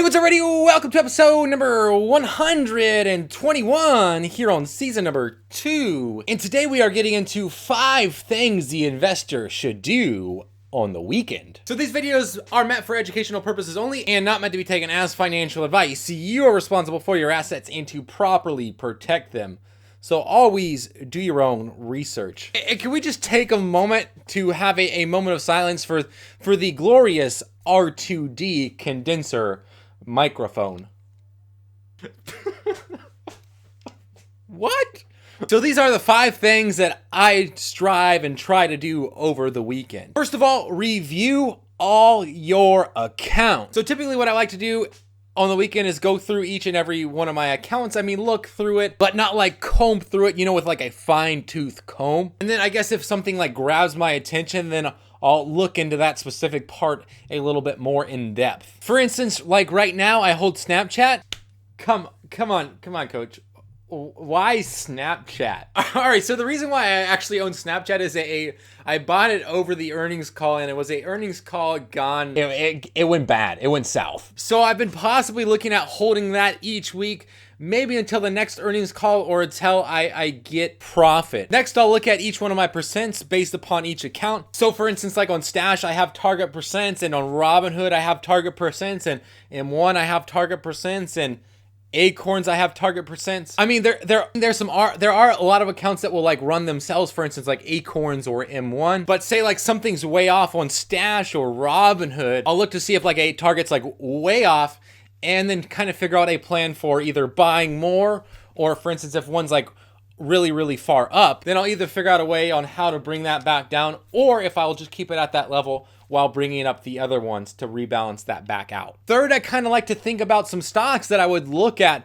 Hey, what's up, everybody? Welcome to episode number 121 here on season number 2. And today we are getting into 5 things the investor should do on the weekend. So these videos are meant for educational purposes only and not meant to be taken as financial advice. You are responsible for your assets and to properly protect them. So always do your own research. And can we just take a moment to have a moment of silence for the glorious R2D condenser microphone? What? So these are the 5 things that I strive and try to do over the weekend. First of all, review all your accounts. So typically what I like to do on the weekend is go through each and every one of my accounts. I mean, look through it, but not like comb through it, with like a fine tooth comb. And then I guess if something like grabs my attention, then I'll look into that specific part a little bit more in depth. For instance, like right now I hold Snapchat. Come on, coach. Why Snapchat? All right, so the reason why I actually own Snapchat is I bought it over the earnings call, and it was a earnings call gone. It went bad. It went south. So I've been possibly looking at holding that each week, maybe until the next earnings call or until I get profit. Next, I'll look at each one of my percents based upon each account. So for instance, like on Stash, I have target percents, and on Robinhood, I have target percents, and M1, I have target percents, and Acorns, I have target percents. I mean, there are a lot of accounts that will like run themselves, for instance, like Acorns or M1. But say like something's way off on Stash or Robinhood, I'll look to see if like a target's like way off, and then kind of figure out a plan for either buying more, or for instance, if one's like really, really far up, then I'll either figure out a way on how to bring that back down, or if I'll just keep it at that level while bringing up the other ones to rebalance that back out. Third, I kind of like to think about some stocks that I would look at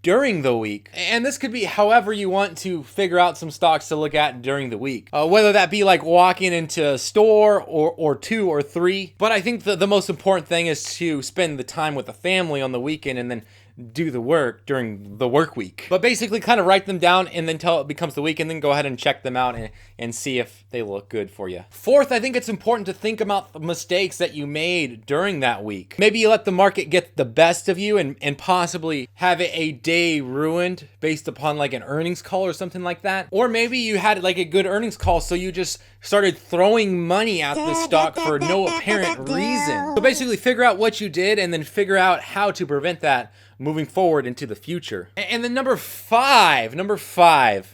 during the week. And this could be however you want to figure out some stocks to look at during the week. Whether that be like walking into a store or 2 or 3. But I think the most important thing is to spend the time with the family on the weekend and then do the work during the work week. But basically kind of write them down and then until it becomes the week, and then go ahead and check them out and see if they look good for you. Fourth, I think it's important to think about the mistakes that you made during that week. Maybe you let the market get the best of you and possibly have a day ruined based upon like an earnings call or something like that. Or maybe you had like a good earnings call, so you just started throwing money at the stock for no apparent reason. So basically figure out what you did and then figure out how to prevent that moving forward into the future. And then number five,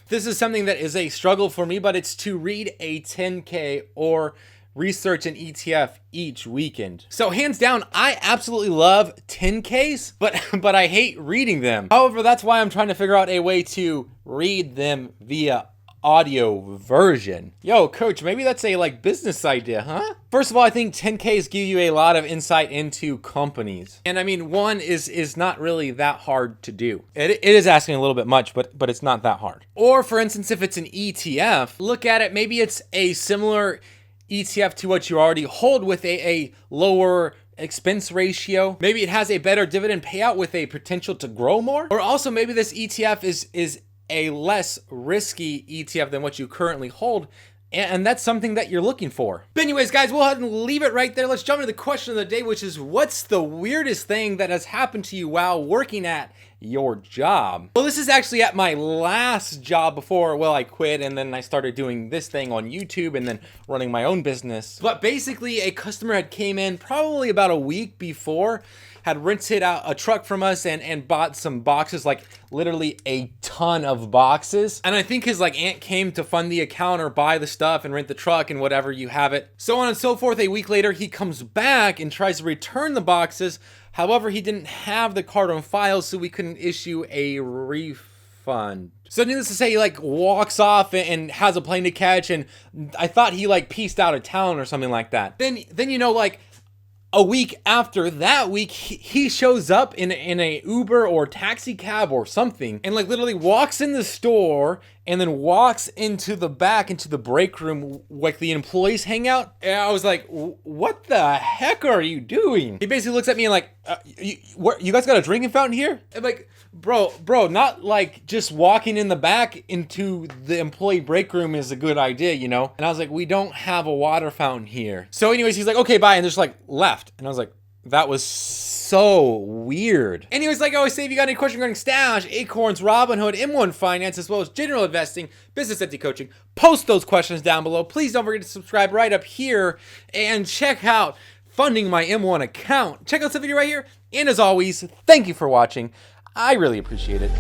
this is something that is a struggle for me, but it's to read a 10K or research an ETF each weekend. So hands down, I absolutely love 10Ks, but I hate reading them. However, that's why I'm trying to figure out a way to read them via audio version. Yo, coach, maybe that's a like business idea, huh? First of all, I think 10Ks give you a lot of insight into companies. And I mean, one is not really that hard to do. It is asking a little bit much, but it's not that hard. Or for instance, if it's an ETF, look at it, maybe it's a similar ETF to what you already hold with a lower expense ratio. Maybe it has a better dividend payout with a potential to grow more. Or also maybe this ETF is a less risky ETF than what you currently hold, and that's something that you're looking for. But anyways, guys, we'll go ahead and leave it right there. Let's jump into the question of the day, which is, what's the weirdest thing that has happened to you while working at your job? Well, this is actually at my last job before, I quit, and then I started doing this thing on YouTube and then running my own business. But basically, a customer had came in probably about a week before, had rented out a truck from us and bought some boxes, like literally a ton of boxes. And I think his like aunt came to fund the account or buy the stuff and rent the truck and whatever, you have it. So on and so forth. A week later, he comes back and tries to return the boxes. However, he didn't have the card on file, so we couldn't issue a refund. So needless to say, he like walks off and has a plane to catch, and I thought he like pieced out of town or something like that. Then like a week after that week, he shows up in a Uber or taxi cab or something, and like literally walks in the store and then walks into the back, into the break room, like the employees hang out. And I was like, what the heck are you doing? He basically looks at me and like, you guys got a drinking fountain here? I'm like, bro, not like just walking in the back into the employee break room is a good idea, you know? And I was like, we don't have a water fountain here. So anyways, he's like, okay, bye. And just like left. And I was like, That was so weird. Anyways, like I always say, if you got any questions regarding Stash, Acorns, Robinhood, M1 Finance, as well as general investing, business entity coaching, post those questions down below. Please don't forget to subscribe right up here and check out funding my M1 account. Check out this video right here. And as always, thank you for watching. I really appreciate it.